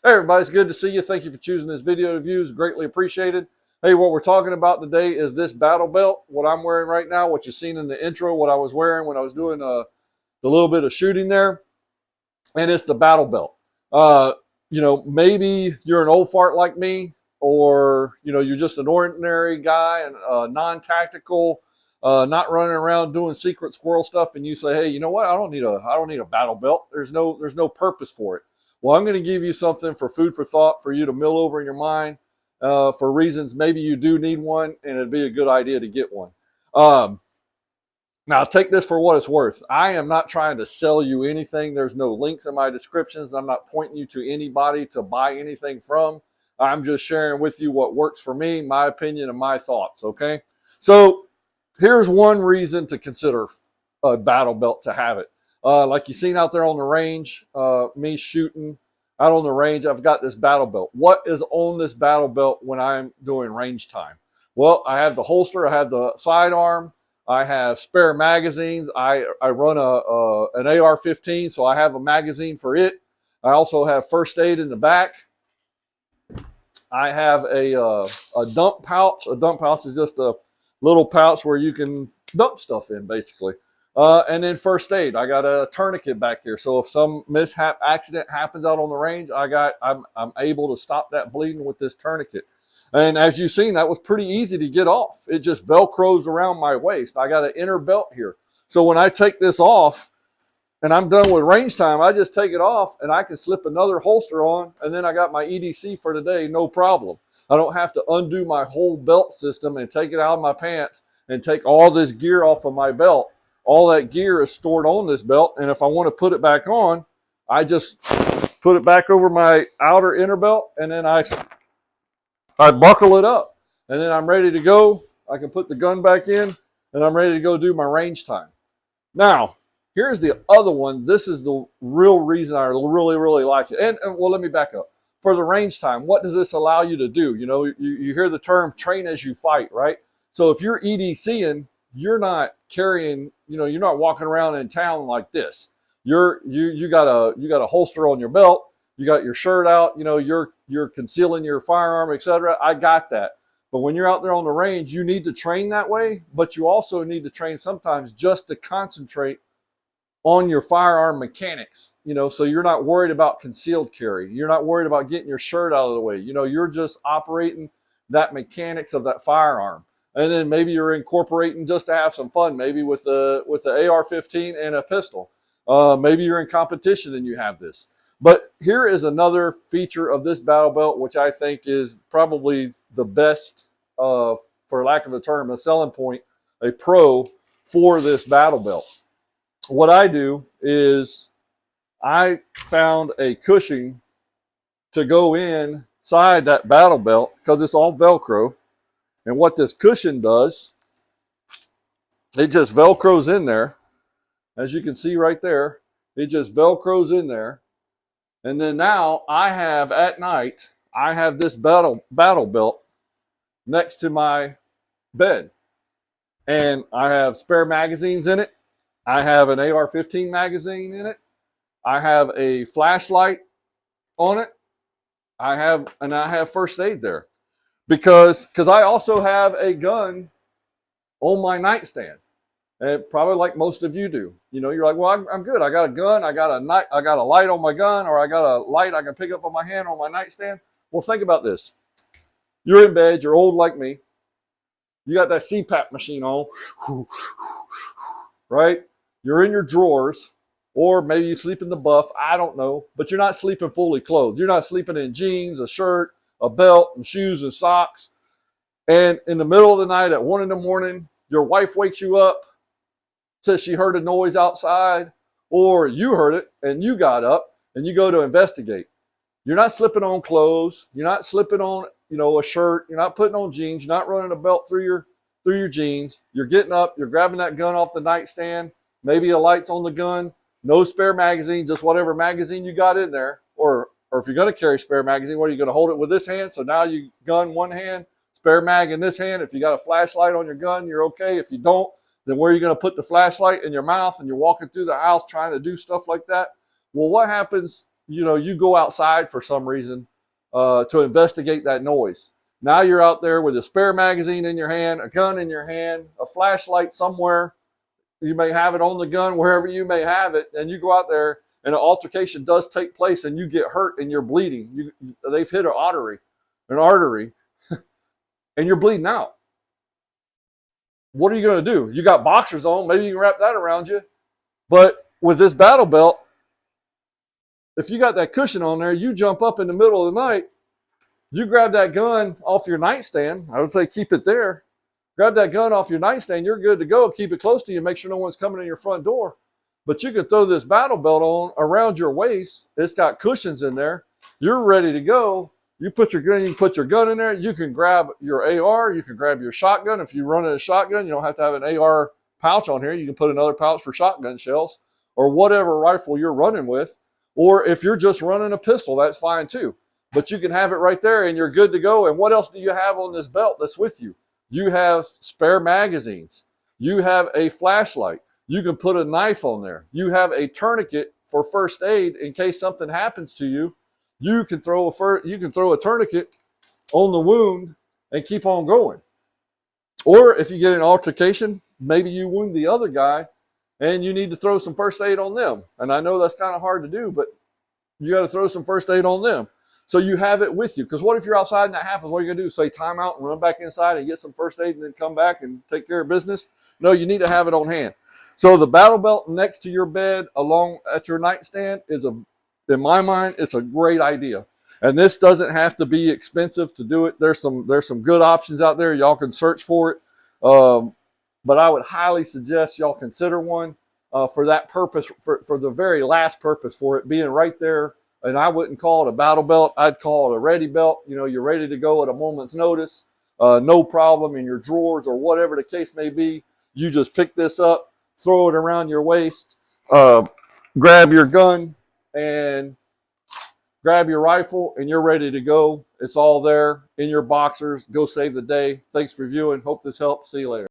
Hey everybody, it's good to see you. Thank you for choosing this video to view. It's greatly appreciated. Hey, what we're talking about today is this battle belt, what I'm wearing right now, what you've seen in the intro, what I was wearing when I was doing the little bit of shooting there, and it's the battle belt. Uh, maybe you're an old fart like me, or you're just an ordinary guy and non-tactical, not running around doing secret squirrel stuff, and you say, hey, you know what? I don't need a battle belt. There's no purpose for it. Well, I'm going to give you something for food for thought for you to mill over in your mind for reasons maybe you do need one, and it'd be a good idea to get one. Now, take this for what it's worth. I am not trying to sell you anything. There's no links in my descriptions. I'm not pointing you to anybody to buy anything from. I'm just sharing with you what works for me, my opinion, and my thoughts, okay? So here's one reason to consider a battle belt to have it. Like you've seen out there on the range, me shooting out on the range, I've got this battle belt. What is on this battle belt when I'm doing range time? Well, I have the holster, I have the sidearm, I have spare magazines. I run an AR-15, so I have a magazine for it. I also have first aid in the back. I have a dump pouch. A dump pouch is just a little pouch where you can dump stuff in, basically. And then first aid. I got a tourniquet back here, so if some mishap accident happens out on the range, I'm able to stop that bleeding with this tourniquet. And as you've seen, that was pretty easy to get off. It just Velcros around my waist. I got an inner belt here. So when I take this off and I'm done with range time, I just take it off and I can slip another holster on, and then I got my EDC for today, no problem. I don't have to undo my whole belt system and take it out of my pants and take all this gear off of my belt. All that gear is stored on this belt, and if I want to put it back on, I just put it back over my outer inner belt, and then I buckle it up, and then I'm ready to go. I can put the gun back in, and I'm ready to go do my range time. Now, here's the other one. This is the real reason I really, really like it. And well, let me back up. For the range time, what does this allow you to do? You hear the term train as you fight, right? So if you're EDCing, you're not carrying, you're not walking around in town like this. You got a holster on your belt. You got your shirt out, you're concealing your firearm, etc. I got that. But when you're out there on the range, you need to train that way, but you also need to train sometimes just to concentrate on your firearm mechanics, so you're not worried about concealed carry. You're not worried about getting your shirt out of the way. You're just operating that mechanics of that firearm. And then maybe you're incorporating just to have some fun, maybe with the AR-15 and a pistol. Maybe you're in competition and you have this. But here is another feature of this battle belt, which I think is probably the best, for lack of a term, a selling point, a pro for this battle belt. What I do is I found a cushion to go inside that battle belt because it's all Velcro. And what this cushion does, it just Velcros in there. As you can see right there, it just Velcros in there. And then now I have, at night, I have this battle belt next to my bed. And I have spare magazines in it. I have an AR-15 magazine in it. I have a flashlight on it. I have first aid there. Because I also have a gun on my nightstand. And probably like most of you do. You're like, well, I'm good. I got a gun. I got a light on my gun, or I got a light I can pick up on my hand on my nightstand. Well, think about this. You're in bed. You're old like me. You got that CPAP machine on, right? You're in your drawers, or maybe you sleep in the buff. I don't know. But you're not sleeping fully clothed. You're not sleeping in jeans, a shirt, a belt, and shoes and socks. And in the middle of the night at 1 in the morning, your wife wakes you up, says she heard a noise outside, or you heard it and you got up and you go to investigate. You're not slipping on clothes. You're not slipping on, a shirt. You're not putting on jeans. You're not running a belt through your jeans. You're getting up. You're grabbing that gun off the nightstand. Maybe a light's on the gun. No spare magazine, just whatever magazine you got in there. Or if you're going to carry spare magazine, what are you going to hold it with this hand? So now you gun one hand, spare mag in this hand. If you got a flashlight on your gun, you're okay. If you don't, then where are you going to put the flashlight in your mouth and you're walking through the house trying to do stuff like that? Well, what happens you go outside for some reason to investigate that noise. Now you're out there with a spare magazine in your hand, a gun in your hand, a flashlight somewhere. You may have it on the gun, wherever you may have it, and you go out there and an altercation does take place and you get hurt and you're bleeding. They've hit an artery, and you're bleeding out. What are you going to do? You got boxers on, maybe you can wrap that around you. But with this battle belt, if you got that cushion on there, you jump up in the middle of the night, you grab that gun off your nightstand. I would say keep it there. Grab that gun off your nightstand, you're good to go. Keep it close to you, make sure no one's coming in your front door. But you can throw this battle belt on around your waist. It's got cushions in there. You're ready to go. You can put your gun in there. You can grab your AR. You can grab your shotgun. If you're running a shotgun, you don't have to have an AR pouch on here. You can put another pouch for shotgun shells or whatever rifle you're running with. Or if you're just running a pistol, that's fine too. But you can have it right there and you're good to go. And what else do you have on this belt that's with you? You have spare magazines. You have a flashlight. You can put a knife on there. You have a tourniquet for first aid in case something happens to you. You can throw a tourniquet on the wound and keep on going. Or if you get an altercation, maybe you wound the other guy and you need to throw some first aid on them. And I know that's kind of hard to do, but you got to throw some first aid on them. So you have it with you. Because what if you're outside and that happens? What are you going to do? Say time out and run back inside and get some first aid and then come back and take care of business? No, you need to have it on hand. So the battle belt next to your bed along at your nightstand in my mind, it's a great idea. And this doesn't have to be expensive to do it. There's some good options out there. Y'all can search for it. But I would highly suggest y'all consider one for that purpose, for the very last purpose, for it being right there. And I wouldn't call it a battle belt. I'd call it a ready belt. You're ready to go at a moment's notice. No problem in your drawers or whatever the case may be. You just pick this up, throw it around your waist, grab your gun and grab your rifle, and you're ready to go. It's all there in your boxers. Go save the day. Thanks for viewing. Hope this helped. See you later.